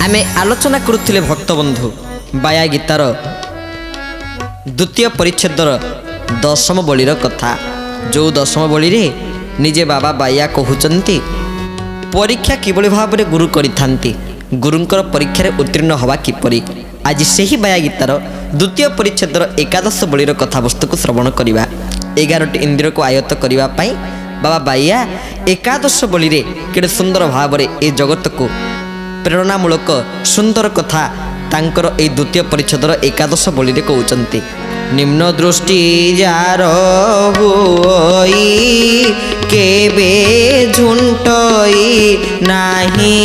आमे आलोचना करुथिले भक्तबंधु बाया गीतार द्वितीय परिच्छेदर दशम बलिर कथा। जो दशम बलि रे निजे बाबा बाया कहउचंती परीक्षा किभली भाव गुरु करिथांती, गुरुंकर परीक्षा रे उत्तीर्ण हवा किपरि। आज सेही बाया गीतार द्वितीय परिच्छेदर एकादश बलिर कथा वस्तु को श्रवण करिबा। 11टी इंद्रिय को आयत्त करिबा पई बाबा बाया एकादश बलि रे केडे सुंदर भाव रे ए जगत को प्रेरणामूलक सुंदर कथा तांकर ए द्वितीय परिच्छेदर एकादश बलि रे कहउचंती। निम्न दृष्टि जार होई केबे झुंटई नाही,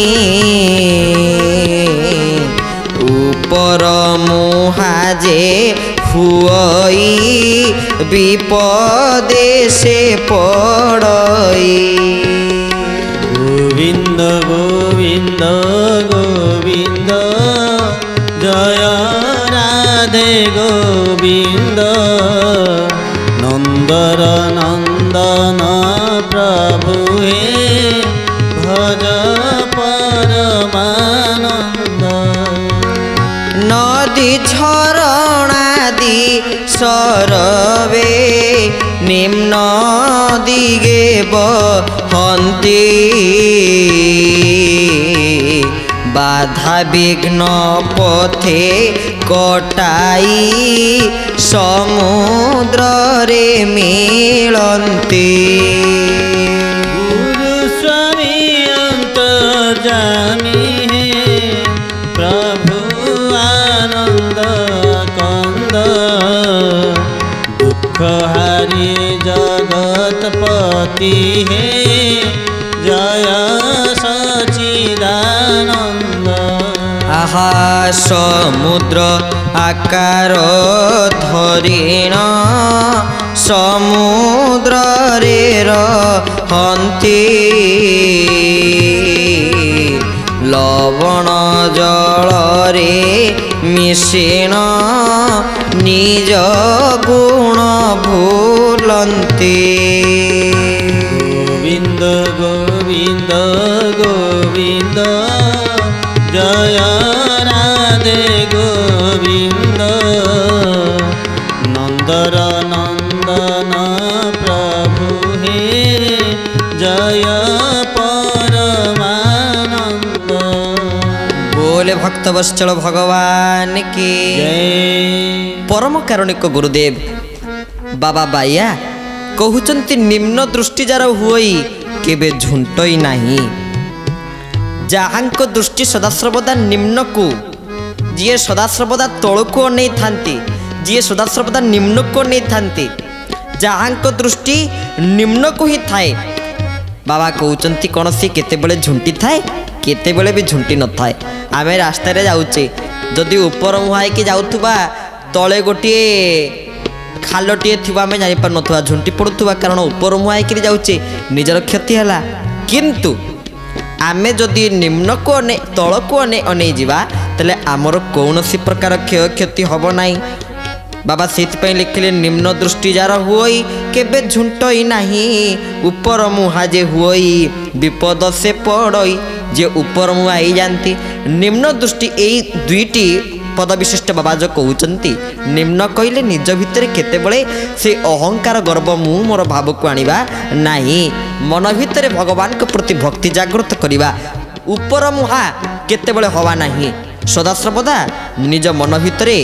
ऊपर मुहाजे हुई विपदे से पड़ई। गोविंद गोविंद गोविंद जय राधे गोविंद, नंदर नंदन प्रभु हे भज परमानंद। नदी झरणादि सरवे निम्न दिगे बहन्ति, बाधा विघ्न पथे कटाई समुद्र रे मिलन्ति। गुरु स्वामी अंतर्जामी है प्रभु आनंद कंद, दुख हारी जगतपति है जय सच्चिदानंद। आहा समुद्र आकार धरिण समुद्र रे रहन्ति, लवण जल रे मिश्रण निज गुण भूलन्ति। गोविंद गोविंद गोविंद जय राधे गोविंद, नंदर नंदन प्रभु हे जय परमानंद। बोले भक्तवत्सल भगवान की जय। परम कारुणिक गुरुदेव बाबा बाया कहउचंती निम्न दृष्टि जार हुई केबे झुंटई नाही। जहांक दृष्टि सदासर्वदा निम्न को, जी सदासर्वदा तल को अनै थांती, जी सदासर्वदा निम्न को अनै थांती, जहांक दृष्टि निम्न को ही थाए। बाबा कहउचंती कौन सी केतेबेले झुंटी थाए केतेबेले भी झुंटी न थाए। आमे रास्ता रे जाउचे जदि ऊपर मुहाई के जाउथुबा तले गोटिए खालटिए थिबा आमे जानि पार नथुवा, झुंटी पड़ुथुबा, कारण ऊपर मुहाई के जाउचे निजर क्षति हला। किंतु आमे जदि निम्न को अने तल को अने जीवा तले आमर कौनसी प्रकार क्षय क्षति हब नाही। बाबा से लिखिले निम्न दृष्टि जार हुई केबे झुंटई नाही, ऊपर मुहाजे हुई विपद से पड़ई। जे ऊपर मुहाई जानती निम्न दृष्टि यही दुईटी पद विशिष्ट बाबा जो कहउचंती। निम्न कहले निज भितर केतेबेले से अहंकार गर्व मु मोर भाव को आनिबा नाही, मन भितर भगवान को प्रति भक्ति जागृत करिबा। ऊपर मुहा केतेबेले हवा नाही, सदासर्वदा निज मन भितरे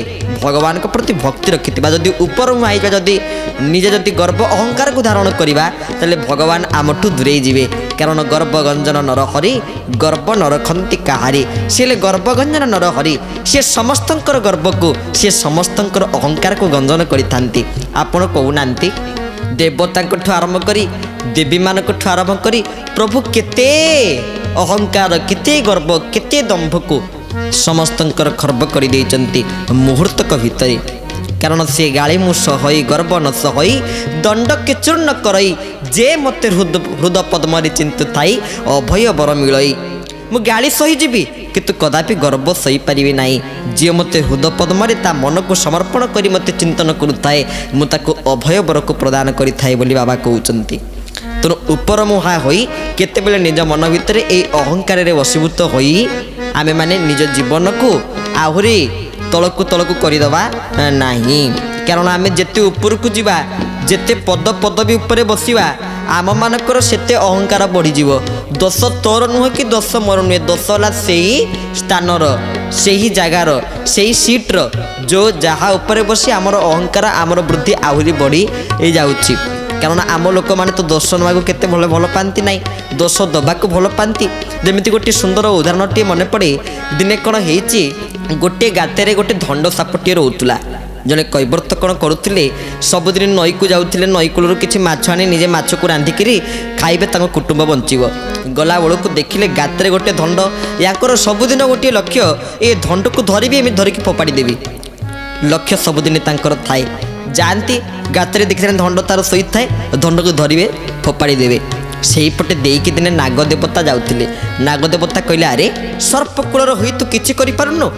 भगवान को प्रति भक्ति रखिथिबा। जदि ऊपर मुहाई जदि निजे जदि गर्व अहंकार को धारण करिबा तले भगवान आमठू दूरे जिवे, कारण गर्व गंजन नर हरि गर्व न रखंती काहारी। से गर्व गंजन नर हरि से समस्तंकर गर्व को से समस्तंकर अहंकार को गंजन करिथांती। आपण कहूनांती देवता आरंभ करी देवी मानक आरंभ करी प्रभु केते अहंकार केते गर्व केते दंभ को समस्तंकर खर्ब कर देइचंती मुहूर्तक भितरे। कारण से गाली मु सहई गर्व न सहई दंड के चूर्ण करई, जे मते हृद पद्म चिंतु थाई अभय बर मिलई। मु गाली सही जीवी किंतु कदापि गर्व सही पारिबे नाही। जे मते हृद पद्म ता मन को समर्पण करी मते चिंतन करुथाए मु ताको अभय बर को प्रदान करि थाए बोली बाबा कहउचंती। तेणु उपर मुहा होई केतेबेले निज मन भितर ए अहंकार रे वशीभूत होई आमे माने निज जीवन को आहुरी तलकू तलकू करदेवा नहीं कारण आम जिते उपरकू जावा जिते पद पदवी उपरे बसवा आम मानकर सेते अहंकार बढ़ीज दोष तोर नुह कि दोष मोर नुहे दोष है से स्थानर से ही जगार से ही सीट्र जो जहाँ उपरे बसी आमर अहंकार आमर वृद्धि आहरी बढ़ी जाऊँगी कारण आम लोक मैंने तो दोष नाक के भल पाती ना दोष दबाक भल पाती जमी गोटे सुंदर उदाहरणटे मन पड़े दिने कौन हो गोटे गाते गोटे धंड सापटे रोला जड़े कैवर्त कौन करुले सबुदिन नई को जाऊे नई कूल किसी माछ आनी निजे माछ को रांधिक खाइबे कुटुंब बंचब गला बेलू देखिले गाते गोटे धंड या सबुदिन गोटे लक्ष्य ये धंड को धरबी एम धरिकी फोपाड़ी देवी लक्ष्य सबुदिन थाए जाती गाते देखते धंड तार शई थाए धंड को धरवे फोपाड़ी देवे से पटे देकी दिने नागदेवता जाऊे नागदेवता कहले अरे सर्पकूलर हुई तू किसी करूँ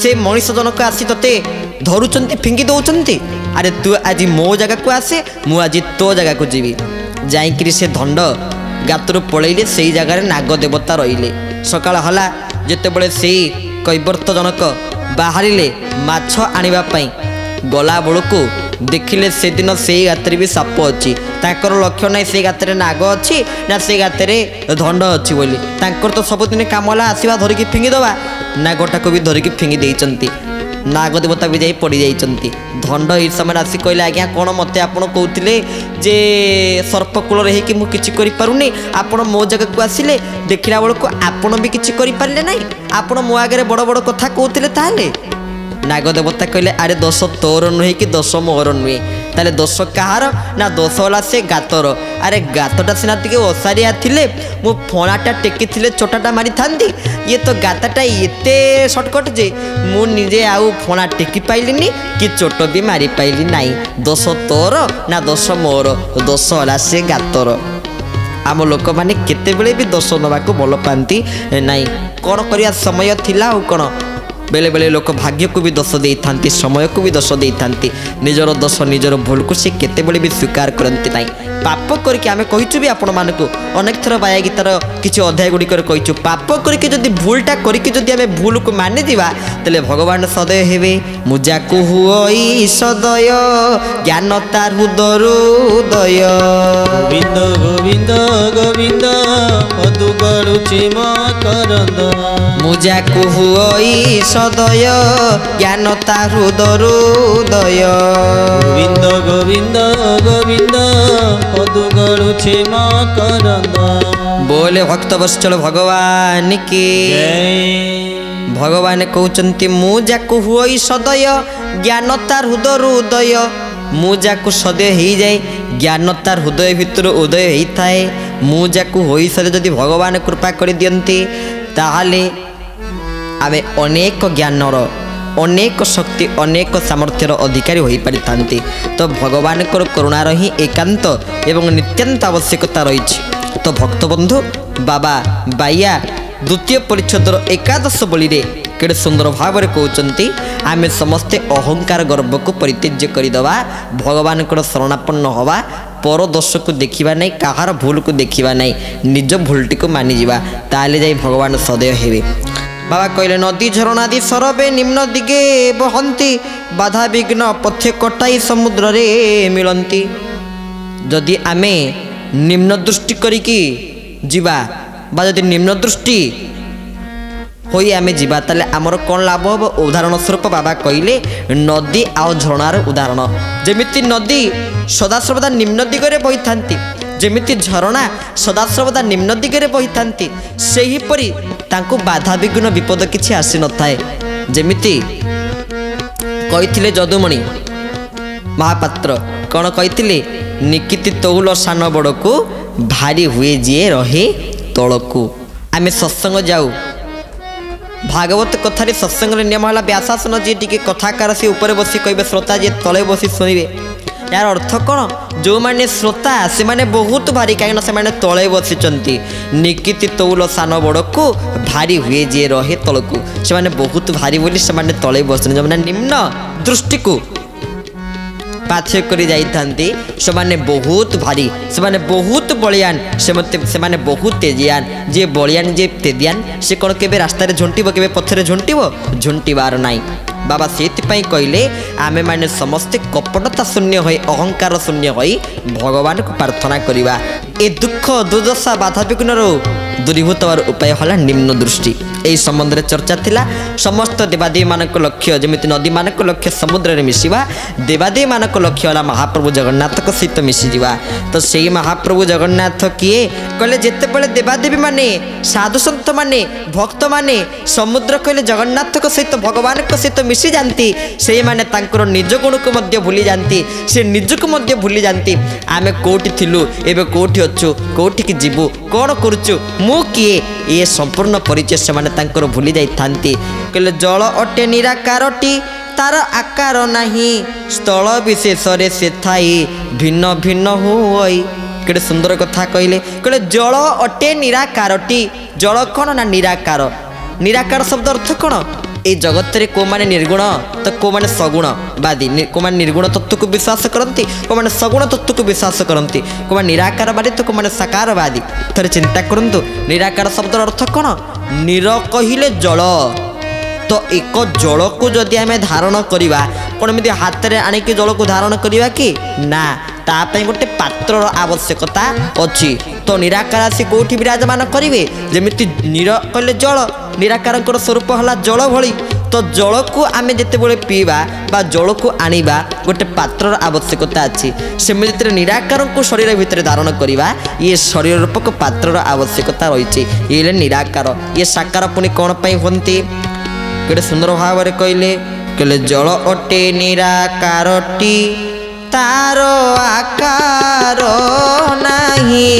से मनीष जनक आसी ते धरुंच फिंगी दौरान अरे तू आज मो जगह को आसे मु आज तो जगह को जीवी जाइकरी से धंड गातर पलैले से जगार नागदेवता रहिले सकाळ हला जेतेबेले से कैवर्त जनक बाहरिले माछ आनिबा गला बेलू देखिले से दिन से गाତରେ भी साप अच्छी ताकर लक्ष्य ना से गाତରେ नाग अच्छी ना से गाତରେ धंड अच्छी बोली ताकर तो सबुदिन कामला आसवा धरिकी फिंगी दवा नागटा को भी धरिकी फिंगी देइचंती नागदेवता भी जाई पड़ी जाइचंती धंड ई समय आसी कहले आज्ञा कौन मते आपण कहते जे सर्पकूल रही मु किछि करि पारुनी आपण मो जगह को आसिले देखिला बेलू आपण भी किछि करि पारले नाही आपण मो आगे बड़ बड़ कथा कहते ताले नागदेवता कहले अरे दोष तोर नुहे कि दोष मोर नुहे ताले दोष कहार ना दोष होला से गातर अरे गातटा सीना टिके ओसारिया थिले मु फणाटा टेकी थिले चोटाटा मारी थांदी ये तो गाताटा एते शॉर्टकट जे मु निजे आउ फणा टेकी पाइलिनी कि चोट भी मारी पाइली नाही दोष तोर ना दोष मोर दोष होला से गातर आम लोक माने केते बेले भी दोष नबाको भल पांती नाही कोन करिया समय थिला आ कोन बेले बेले लोक भाग्य को भी दोष दे था समय को भी दोष दे था निजर दोष निजर भूल को सी केते बेले भी स्वीकार करती ना पाप करके आम कहीचु भी आपण मानक अनेक थर बाया गीतार किसी अध्याय गुड़िक कहीचु पाप करके जदि भूलटा करके जदि आम भूल को मानि दिवा तेले भगवान सदय हेबे मुजा को हुई सदय ज्ञान तार हृदय गोविंद गोविंद गोविंद मधु गरुचे मकरंद मुजा को हुई सदय ज्ञान तार हृदय गोविंद गोविंद गोविंद मधु गरुचे मकरंद बोले भक्त वत्सल भगवान की भगवान कहते मुजा को हुई सदय ज्ञान तार हृदय मुजा को सदय हो जाए ज्ञान तार हृदय भितर उदय होता है मुजा को होई सदय जदि भगवान कृपा कर दियंती ताहाले आमे अनेक ज्ञानर अनेक शक्ति अनेक सामर्थ्यर अधिकारी हो पारि थांती तो भगवान करुणार ही एकांत एवं नित्यांत आवश्यकता रही तो भक्त बंधु बाबा बाइया द्वितीय परिच्छेदर एकादश बलि केड़े सुंदर भाव में कहते आमे समस्ते अहंकार गर्व को परित्यज्य करदे भगवान शरणापन्न हवा पर दोष को देखा नहीं कहार भूल को देखा नहीं निज भूलटी को मानिजा ताले जाई भगवान सदय हेबे बाबा कहले नदी झरणादि सरबे निम्न दिगे बहंती बाधा विघ्न पथे कटाई समुद्र रे मिलंती जदि आमे निम्न दृष्टि करिकी जीवा बा जदि निम्न दृष्टि होई आमे जीवा ताले आमर कौन लाभ हम उदाहरण स्वरूप बाबा कहले नदी आ झरणार उदाहरण जेमिति नदी सदासर्वदा निम्न दिगरे बही थांती जेमिति झरणा सदासर्वदा निम्न दिगरे बही थांती सेही परी तांको बाधा विघ्न विपद किछि आसी न थाए जेमिति कहिथिले जदुमणि महापात्र कौन कहिथिले निकिति तौल सान बड़को भारी हुए जी रहे तलकू आमे सत्संग जाऊ भागवत कथारे सत्संग नियम है व्यासासन जी टी कथाकार सी ऊपर बसी कहे श्रोता जी तले बसी शुणे यार अर्थ कौन जो मैंने श्रोता से माने बहुत भारी कहीं से माने तले बसी निकिति तौल सान बड़ को भारी हुए जी रहे तलकू से माने बहुत भारी बोली से माने तले बस जो मैंने निम्न दृष्टि को पाथ्य करी जाइथांती सेमाने बहुत भारी सेमाने बहुत बलियान सेमाने बहुत तेजियान जे बलियान जे तेजियान से कौन केबे रास्ता रे झुंटिबो केबे पथरे झुंटिबो झुंटिबार नाई बाबा से कहले आमे माने समस्ते कपटता शून्य होई अहंकार शून्य होई भगवान को प्रार्थना करिबा ए दुख दुर्दशा बाधा विघ्न दूरीभूत होवार उपाय होला निम्न दृष्टि यही संबंध में चर्चा थिला समस्त देवादेवी मानक लक्ष्य जमिति नदी मानक लक्ष्य समुद्र में मिसिबा देवादेवी मानक लक्ष्य होला महाप्रभु जगन्नाथ को सहित मिसिजिबा तो सेही महाप्रभु जगन्नाथ किए कहले जेते बेले देवादेवी माने साधु संत माने भक्त माने समुद्र कहले जगन्नाथ को सहित भगवान को सहित मिसी जानती से माने तांकर निज गुण को मध्य भूली जानती से निज को मध्य भूली जानती आमे कोठी थिलु एबे कोठी अछु कोठी की जीवु कोन करूचु मु किए ये संपूर्ण परिचय से माने तांकर भूली जाई थांती कहले जल अटे निराकारटी तार आकार नाही स्थल विशेष रे से थाई भिन्न भिन्न होई केडे सुंदर कथा कहले कहले जल अटे निराकारटी जल कोन ना निराकार निराकार शब्द अर्थ कोन ए जगत रे को माने निर्गुण तो को माने सगुण बादी को माने निर्गुण तत्व को विश्वास करती को माने सगुण तत्व को विश्वास करती को माने निराकार बादी तो को माने साकारवादी थरे चिंता करंतु निराकार शब्द अर्थ कोन निर कहिले जल तो एक जल को जदि आमे धारण करिबा कोन एमिति हाथ रे आनी के जल को धारण करिबा कि ना ता पई गोटे पात्र आवश्यकता अछि तो निराकार आसी कोठी विराजमान करिवे जेमिति निर कहले जल निराकार स्वरूप हला जल भली तो जल को आमे जेते बेले पीबा बा जल को आनिबा गोटे पात्र आवश्यकता अछि सेमिति निराकार को शरीर भितर धारण करिबा ये शरीर रूपक पात्र आवश्यकता रहिछि ये निराकार ये साकार पुनी कोन पई होंती केडे सुंदर भाव रे कहले जल अटे निराकारटी तार आकार नाही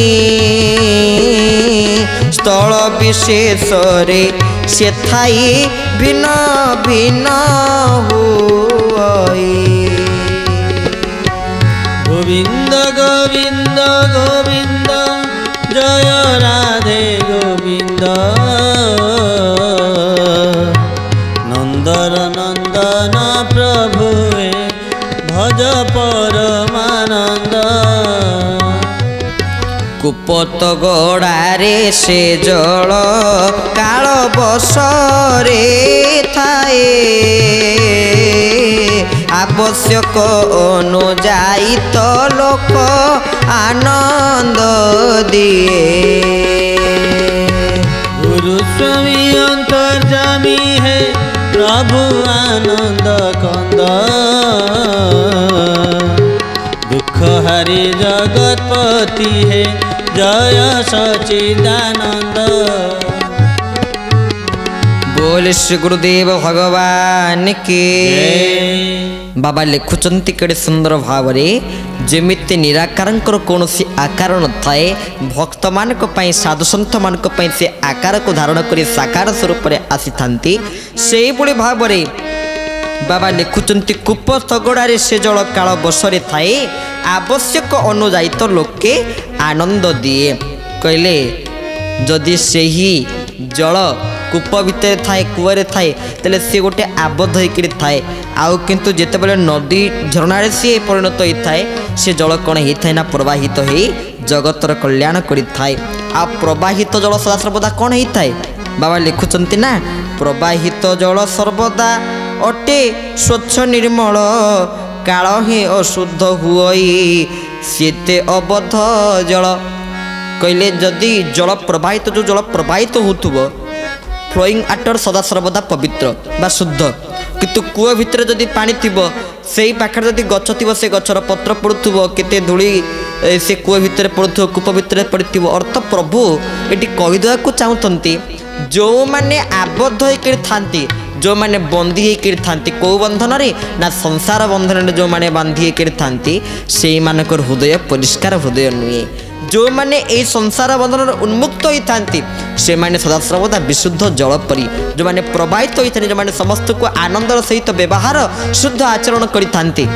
स्थल विशेष रे से थाई भिन्न भिन्न होई गोविंद गोविंद गोविंद जय राधे गोविंद नंदर नंदन प्रभु भज परमानंद कुपत गड़ारे से जल काल बसरे थाए आवश्यक अनुजाई तो लोक आनंद दिए गुरु स्वामी अंतर्जामी है प्रभु आनंद कंद दुख हरि जगतपति है जय सच्चिदानंद बोल श्री गुरुदेव भगवान के बाबा लिखुचंती केड़े सुंदर भाव रे जेमिति निराकारंकर कौनसी आकार न थाए भक्त मानक पई साधु संत मानक पई से आकार को धारण करी साकार स्वरूप रे आसी थांती सेही भली भाव रे बाबा लिखुचंती कूप तगड़ारे से जल काल बसरे थाए आवश्यक अनुजाई तो लोके आनंद दिए कहले जदि सेही जल कूप भितर थाए कूअरे थाए तेले सी गोटे आबद्ध होकर थाए आउ किंतु जेते बेले नदी झरणारे सी परिणत होता है से जल कौन होता है ना प्रवाहित हो जगतर कल्याण करिथाए आ प्रवाहित जल सदा सर्वदा कौन होता है बाबा लिखुचंती ना प्रवाहित जल सर्वदा अटे स्वच्छ निर्मल काल ही अशुद्ध हुई सीते अबद्ध जल कहले जदि जल प्रवाहित जो जल प्रवाहित होथुबो फ्लोइंग वाटर सदा सर्वदा पवित्र बा शुद्ध किंतु कूआ भितर जदि पानी थिबो सेही पाखरे जदि गछ थिबो से गछर पत्र पड़ुथुबो केते धूली से कूआ भितर पड़ुथुबो कूप भितर पड़िथिबो अर्थ प्रभु एटी कहि देवा को चाहुतंती जो माने आबद्ध होकर थांती जो माने बंदी होकर थांती को बंधन रे ना संसार बंधन जो माने बांधी होकर थांती सेही मानकर हृदय परिष्कार हृदय नुए जो माने ए संसार बंधन उन्मुक्त होता से माने सदा सर्वदा विशुद्ध जल परी जो माने प्रवाहित होता जो माने समस्त को आनंदर सहित व्यवहार शुद्ध आचरण करिथांती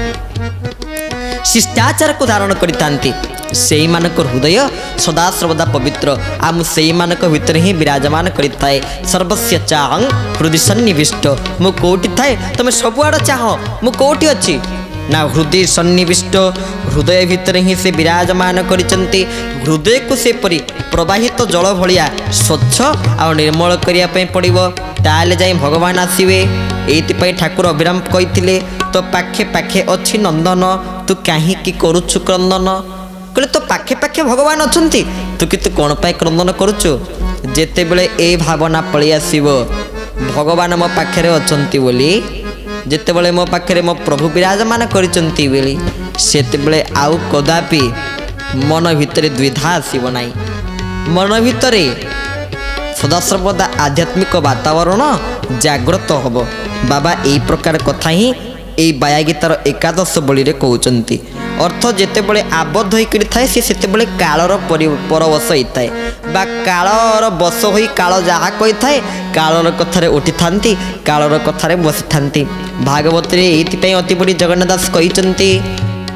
शिष्टाचार को धारण करिथांती सेही मानक हृदय सदा सर्वदा पवित्र आम सेही मानक भीतर ही विराजमान करिथाए सर्वस्य चाहं हृदय सन्निविष्ट मु कोठी थाए तमे सबुआड़ चाह मु कोठी अछि ना हृदय सन्निविष्ट हृदय भितर ही से विराजमान करिसंती हृदय को से परि प्रवाहित जल भलिया स्वच्छ आ निर्मल करिया पई पड़िबो ताले जाई भगवान आसीबे। एइति ठाकुर अभिराम कहिथिले तो पाखे पाखे अछि नंदन तू काहे की करूछु क्रंदन कहले तो पाखे पाखे भगवान अछंती तू कितु कोन पाई क्रंदन करूछु जेते बेले ए भावना पळि आसीबो भगवान मो पाखे अछंती बोली जेते बेले मो पाखे मो प्रभु विराजमान करिसंती बोली सेते बेले आउ कदापि मन भितरे द्विधा आसीबो नाही मन भितरे सदासर्वदा आध्यात्मिक वातावरण जागृत होबो। बाबा एई प्रकार कथा ही एई बाया गीतार एकादश बलि रे कहउचंती अर्थ जेते बेले आबद्ध होई थाए सेते बेले कालर परवश होइताए बा कालर बस होई काल जहा कहि थाए कालर कथारे उठी थांती कालर कथारे बसी थांती। भागवत रे एइति पई अति बड़ी जगन्नाथ दास कहिचंती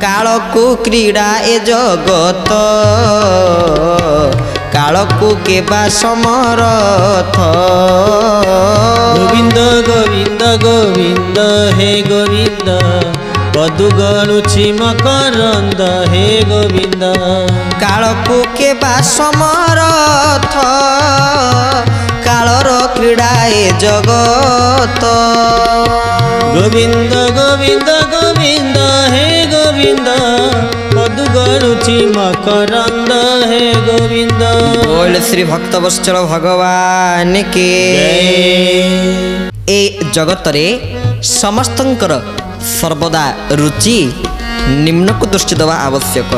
काल को क्रीड़ा ए जगत काल को केबा समरथ गोविंद गोविंद गोविंद हे गोविंद पदु गलुछि मकरंद हे गोविंद काल को केबा समरथ कालर क्रीड़ा ए जगत गोविंद गोविंद गोविंद हे गोविंद पदु गलुछि मकरंद हे गोविंद। बोल श्री भक्त वत्सल भगवान के ए जगत रे समस्तंकर सर्वदा रुचि निम्न को दृष्टि देवा आवश्यक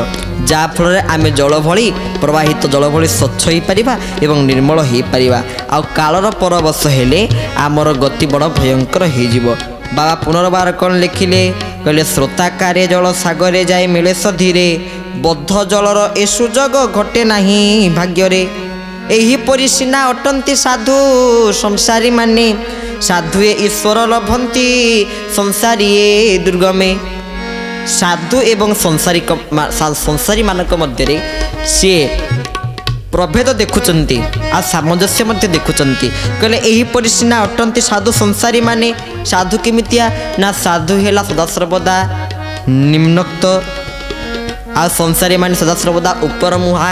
जा फल आम जल भली प्रवाहित जल भली स्वच्छ हो पारिबा एवं निर्मल हो पारिबा आ कालर परवश हेले आमर गति बड़ भयंकर हो जिवो। बाबा पुनर्बार कौन लिखिले कहले स्रोताकारे जल सागरे जाए मिले सधीरे बद्ध जलर ए सुजग घटे नाही भाग्य रे एही परि सिना अटंती साधु संसारी माने साधु ईश्वर लभंती संसारी दुर्गमे साधु एवं संसारी मानक मध्य रे सी प्रभेद देखुचंती आ सामंजस्य मध्य देखुचंती कहले एही परि सिना अटंती साधु संसारी माने साधु केमितिया ना साधु हेला सदासर्वदा निम्नक्त आ संसारी माने सदासर्वदा ऊपर मुहा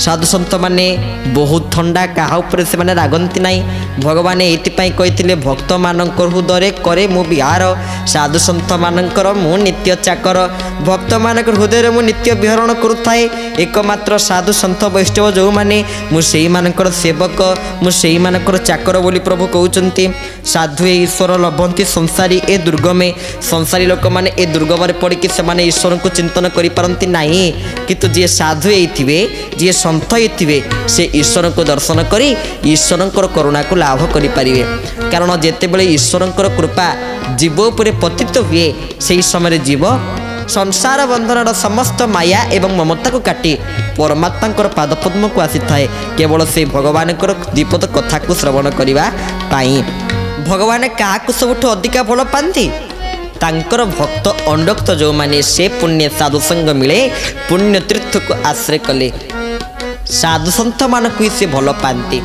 साधु सन्त माने बहुत ठंडा क्या ऊपर से माने रागंती नाई भगवान एइतिपाई कहिथिले भक्त मानकर हृदय करे मु विहार साधु सन्त मानकर मु नित्य चाकर भक्त मानकर हृदय मु नित्य विहरण करुथाए एकमात्र साधु सन्त वैष्णव जो माने मु सेई मानकर सेवक मु सेई मानकर चाकर बोली प्रभु कहउचंती साधु ईश्वर लभंती संसारी ए दुर्गमे संसारी लोक माने ए दुर्गम रे पड़ी कि से माने ईश्वर को चिंतन करि पारंती नाही किंतु जे साधु एइथिबे जे संत एइथिबे से ईश्वर को दर्शन करी ईश्वर करुणा को लाभ करि पारिबे कारण जेते बेले ईश्वर कृपा जीव उपरे पतित हुए से समय जीव संसार बंधन समस्त माया एवं ममता को काटी परमात्मा पादपद्म को आसी थाए केवल से भगवान दीपद कथा को श्रवण करने पाई भगवान क्या सबुठ अधिका भल पाती तांकर भक्त अंडक्त जो माने से पुण्य साधु संग मिले पुण्य तीर्थ को आश्रय कले साधु सन्थ मानक से भल पाती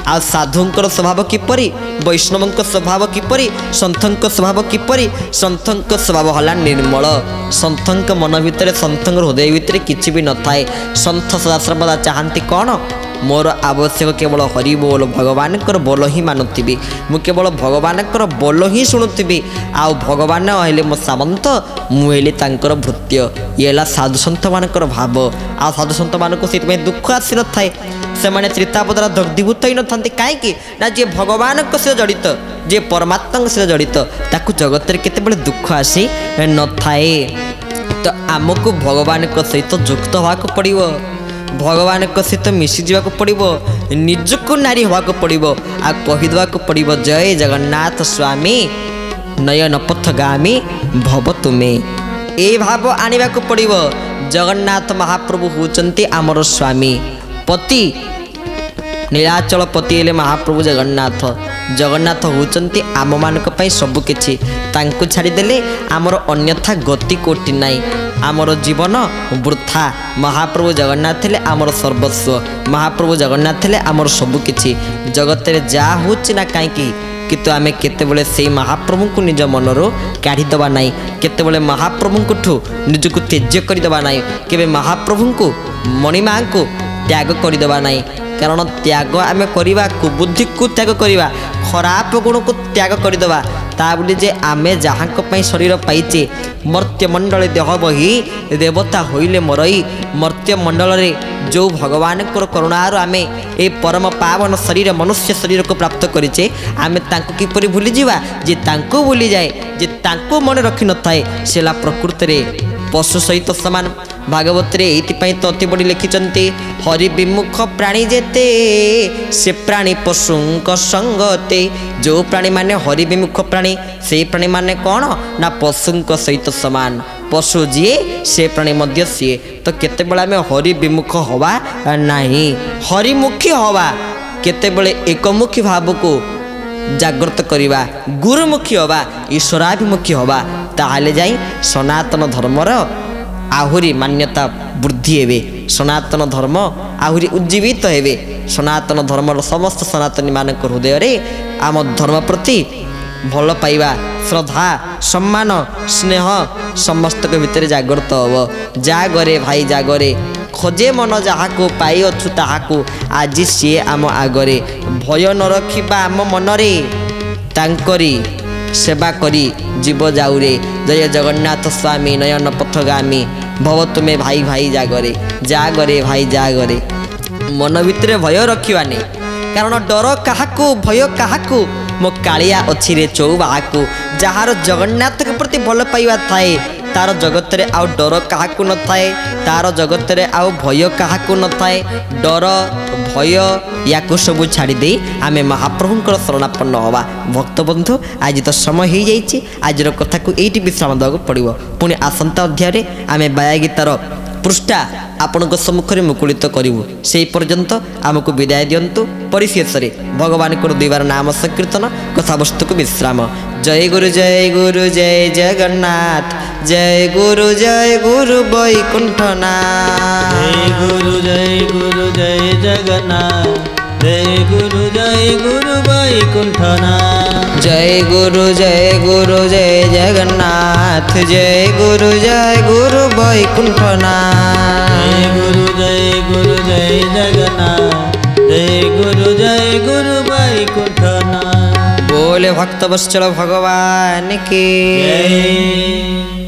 आ साधुंकर स्वभाव किपरि वैष्णवंक स्वभाव किपरि सन्थंक स्वभाव किपरि सन्थंक स्वभाव हला निर्मल सन्थंक मन भितर सन्थंक हृदय भितर किछि भी न थाए सन्थ सदासर्वदा चाहती कौन मोर आवश्यक केवल हरि बोल भगवान बोल ही मानुथि मु केवल भगवान बोल ही शुणुथि आउ भगवान हेले मो सामंत मुझे तांकर भृत्य ये साधु सन्थ मानकर भाव आ साधु सन्थ मानक से दुख आसी न थाए से माने त्रितापदरा दग्धीभूत ही न था कहीं ना जे भगवान सहित जड़ित जे परमात्मा सहित जड़ित ताकू जगत केते दुख आसी न थाए तो आमको भगवान सहित युक्त होवाक पड़िबो भगवान सहित मिसी जावाक पड़िबो निजको नारी होवाक पड़िबो आ कहिदवाक पड़िबो जय जगन्नाथ स्वामी नयन पथगामी भव तुमे ए भाव आनिबाक पड़िबो जगन्नाथ महाप्रभु होचंती आमर स्वामी पति नीलाचल पति हेले महाप्रभु जगन्नाथ जगन्नाथ होचंती आम मानक पई सब किछि तांको छाड़ीदेले आमर अन्यथा गति कोटि नाई आमर जीवन वृथा महाप्रभु जगन्नाथ हेले आमर सर्वस्व महाप्रभु जगन्नाथ हेले आमर सब किछि जगत रे जा होछि ना काई କିନ୍ତୁ ଆମେ କେତେବେଳେ ସେଇ ମହାପ୍ରଭୁଙ୍କୁ ନିଜ ମନରୁ କାଢ଼ିଦେବା ନାହିଁ, କେତେବେଳେ ମହାପ୍ରଭୁଙ୍କଠୁ ନିଜକୁ ତ୍ୟାଜ୍ୟ କରିଦେବା ନାହିଁ, କେବେ ମହାପ୍ରଭୁଙ୍କୁ ମଣିମାଙ୍କୁ ତ୍ୟାଗ କରିଦେବା ନାହିଁ। କାରଣ ତ୍ୟାଗ ଆମେ କରିବା, କୁବୁଦ୍ଧିକୁ ତ୍ୟାଗ କରିବା, ଖରାପ ଗୁଣକୁ ତ୍ୟାଗ କରିଦେବା। ତା ବୋଲି ଯେ ଆମେ ଯାହାଙ୍କ ପାଇଁ ଶରୀର ପାଇଛେ, ମର୍ତ୍ତ୍ୟମଣ୍ଡଳେ ଦେହ ବହି ଦେବତା ହୋଇଲେ ମରଇ, ମର୍ତ୍ତ୍ୟମଣ୍ଡଳରେ ଯେଉଁ ଭଗବାନଙ୍କର କରୁଣାରୁ ଆମେ ଏ ପରମ ପାବନ ଶରୀର ମନୁଷ୍ୟ ଶରୀରକୁ ପ୍ରାପ୍ତ କରିଛେ, ଆମେ ତାଙ୍କୁ କିପରି ଭୁଲିଯିବା? ଯେ ତାଙ୍କୁ ଭୁଲିଯାଏ, ଯେ ତାଙ୍କୁ ମନେ ରଖିନଥାଏ, ସେ ହେଲା ପ୍ରକୃତରେ ପଶୁ ସହିତ ସମାନ। ଭାଗବତରେ ଏଇଥିପାଇଁ ତ ଅତି ବଡ଼ି ଲେଖିଛନ୍ତି, ହରି ବିମୁଖ ପ୍ରାଣୀ ଯେତେ ସେ ପ୍ରାଣୀ ପଶୁଙ୍କ ସଙ୍ଗତେ। ଯେଉଁ ପ୍ରାଣୀମାନେ ହରି ବିମୁଖ ପ୍ରାଣୀ, ସେଇ ପ୍ରାଣୀମାନେ କ'ଣ ନା ପଶୁଙ୍କ ସହିତ ସମାନ। ପଶୁ ଯିଏ ସେ ପ୍ରାଣୀ ମଧ୍ୟ ସିଏ। ତ କେତେବେଳେ ଆମେ ହରି ବିମୁଖ ହେବା ନାହିଁ, ହରିମୁଖୀ ହେବା, କେତେବେଳେ ଏକମୁଖୀ ଭାବକୁ ଜାଗ୍ରତ କରିବା, ଗୁରୁମୁଖୀ ହେବା, ଈଶ୍ୱରାଭିମୁଖୀ ହେବା, ତାହେଲେ ଯାଇ ସନାତନ ଧର୍ମର ଆହୁରି ମାନ୍ୟତା ବୃଦ୍ଧି ହେବେ, ସନାତନ ଧର୍ମ ଆହୁରି ଉଜ୍ଜୀବିତ ହେବେ। ସନାତନ ଧର୍ମର ସମସ୍ତ ସନାତନୀମାନଙ୍କ ହୃଦୟରେ ଆମ ଧର୍ମ ପ୍ରତି ଭଲ ପାଇବା, ଶ୍ରଦ୍ଧା, ସମ୍ମାନ, ସ୍ନେହ ସମସ୍ତଙ୍କ ଭିତରେ ଜାଗ୍ରତ ହେବ। ଜାଗରେ ଭାଇ ଜାଗରେ, ଖୋଜେ ମନ ଯାହାକୁ ପାଇଅଛୁ ତାହାକୁ, ଆଜି ସିଏ ଆମ ଆଗରେ। ଭୟ ନ ରଖିବା ଆମ ମନରେ, ତାଙ୍କରି ସେବା କରି ଯିବ ଯାଉରେ। ଜୟ ଜଗନ୍ନାଥ ସ୍ୱାମୀ ନୟନ ପଥଗାମୀ, ଭବ ତୁମେ ଭାଇ ଭାଇ ଜାଗରେ। ଜାଗରେ ଭାଇ ଜାଗରେ, ମନ ଭିତରେ ଭୟ ରଖିବାନି। କାରଣ ଡର କାହାକୁ, ଭୟ କାହାକୁ? ମୋ କାଳିଆ ଅଛି ରେ ଚଉବାହାକୁ। ଯାହାର ଜଗନ୍ନାଥଙ୍କ ପ୍ରତି ଭଲ ପାଇବା ଥାଏ, ତାର ଜଗତରେ ଆଉ ଡର କାହାକୁ ନଥାଏ, ତାର ଜଗତରେ ଆଉ ଭୟ କାହାକୁ ନଥାଏ। ଡର ଭୟ ୟାକୁ ସବୁ ଛାଡ଼ିଦେଇ ଆମେ ମହାପ୍ରଭୁଙ୍କର ଶରଣାପନ୍ନ ହେବା। ଭକ୍ତବନ୍ଧୁ, ଆଜି ତ ସମୟ ହେଇଯାଇଛି, ଆଜିର କଥାକୁ ଏଇଠି ବିଶ୍ରାମ ଦେବାକୁ ପଡ଼ିବ। ପୁଣି ଆସନ୍ତା ଅଧ୍ୟାୟରେ ଆମେ ବାୟା ଗୀତାର ପୃଷ୍ଠା ଆପଣଙ୍କ ସମ୍ମୁଖରେ ମୁକୁଳିତ କରିବୁ। ସେହି ପର୍ଯ୍ୟନ୍ତ ଆମକୁ ବିଦାୟ ଦିଅନ୍ତୁ। ପରିଶେଷରେ ଭଗବାନଙ୍କର ଦୁଇବାର ନାମ ସଂକୀର୍ତ୍ତନ, କଥାବସ୍ତୁକୁ ବିଶ୍ରାମ। ଜୟ ଗୁରୁ ଜୟ ଜଗନ୍ନାଥ, ଜୟ ଗୁରୁ ବୈକୁଣ୍ଠନାଥ। ଜୟ ଗୁରୁ ଜୟ ଜଗନ୍ନାଥ, ଜୟ ଗୁରୁ ବୈକୁଣ୍ଠନାଥ। ଜୟ ଗୁରୁ ଜୟ ଜଗନ୍ନାଥ, ଜୟ ଗୁରୁ ବୈକୁଣ୍ଠନାଥ। ଜୟ ଗୁରୁ ଜୟ ଜଗନ୍ନାଥ, ଜୟ ଗୁରୁ ବୈକୁଣ୍ଠନାଥ। बोले भक्त वत्सल भगवान की जय।